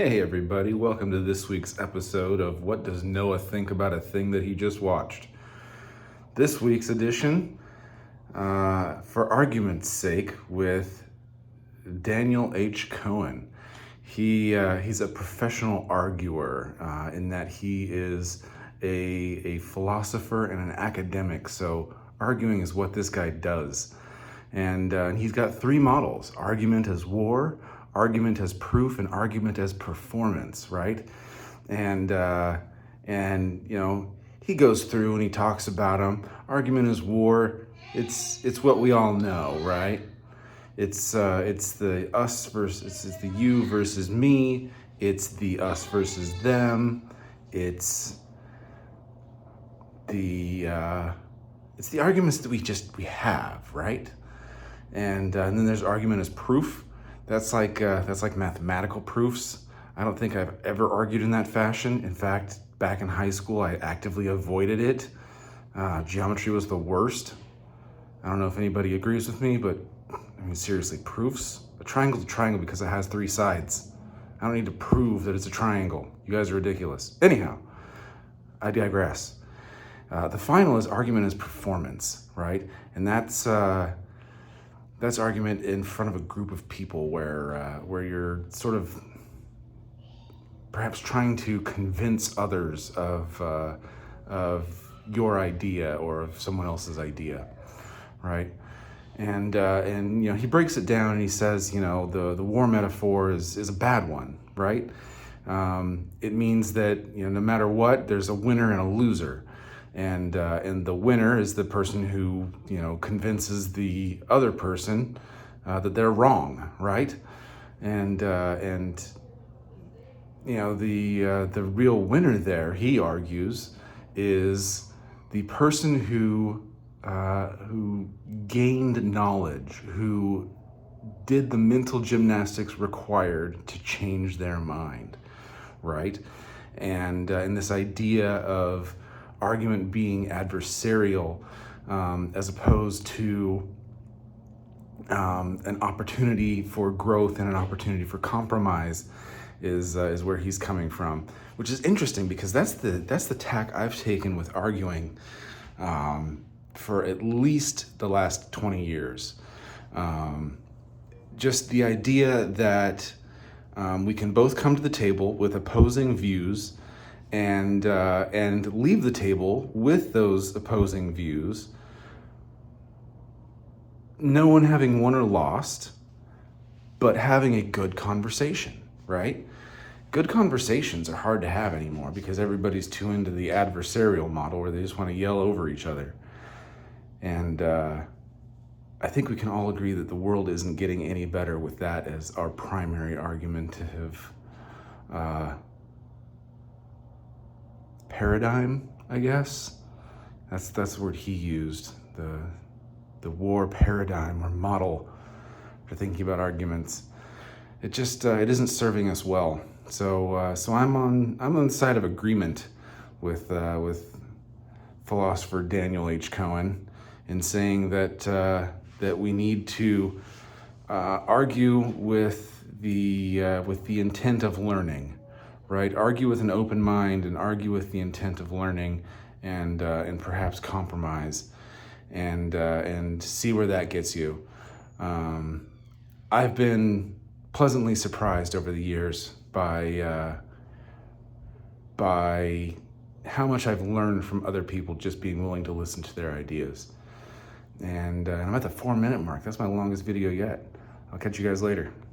Hey everybody, welcome to this week's episode of What Does Noah Think About a Thing That He Just Watched? This week's edition, for argument's sake, with Daniel H. Cohen. He's a professional arguer in that he is a philosopher and an academic, so arguing is what this guy does. And he's got three models: argument as war, argument as proof, and argument as performance, right? And you know, he goes through and he talks about them. Argument as war, it's what we all know, right? It's the us versus, it's the you versus me. It's the us versus them. It's the arguments that we have, right? And then there's argument as proof. That's like mathematical proofs. I don't think I've ever argued in that fashion. In fact, back in high school, I actively avoided it. Geometry was the worst. I don't know if anybody agrees with me, but I mean, seriously, proofs? A triangle's a triangle because it has three sides. I don't need to prove that it's a triangle. You guys are ridiculous. Anyhow, I digress. The final is argument as performance, right? And that's argument in front of a group of people where you're sort of perhaps trying to convince others of your idea or of someone else's idea, right? And you know, he breaks it down and he says, you know, the war metaphor is a bad one, right? It means that, you know, no matter what, there's a winner and a loser. And the winner is the person who, you know, convinces the other person that they're wrong, right? And you know, the real winner there, he argues, is the person who gained knowledge, who did the mental gymnastics required to change their mind, right? And this idea of argument being adversarial as opposed to an opportunity for growth and an opportunity for compromise is where he's coming from, which is interesting because that's the tack I've taken with arguing for at least the last 20 years. Just the idea that we can both come to the table with opposing views and leave the table with those opposing views, no one having won or lost, but having a good conversation, right? Good conversations are hard to have anymore because everybody's too into the adversarial model where they just want to yell over each other. And I think we can all agree that the world isn't getting any better with that as our primary argument to have paradigm, I guess. That's the word he used, the war paradigm or model for thinking about arguments. It just it isn't serving us well. So I'm on the side of agreement with philosopher Daniel H. Cohen in saying that we need to argue with the intent of learning, right? Argue with an open mind and argue with the intent of learning, and perhaps compromise, and see where that gets you. I've been pleasantly surprised over the years by how much I've learned from other people just being willing to listen to their ideas. And I'm at the 4-minute mark. That's my longest video yet. I'll catch you guys later.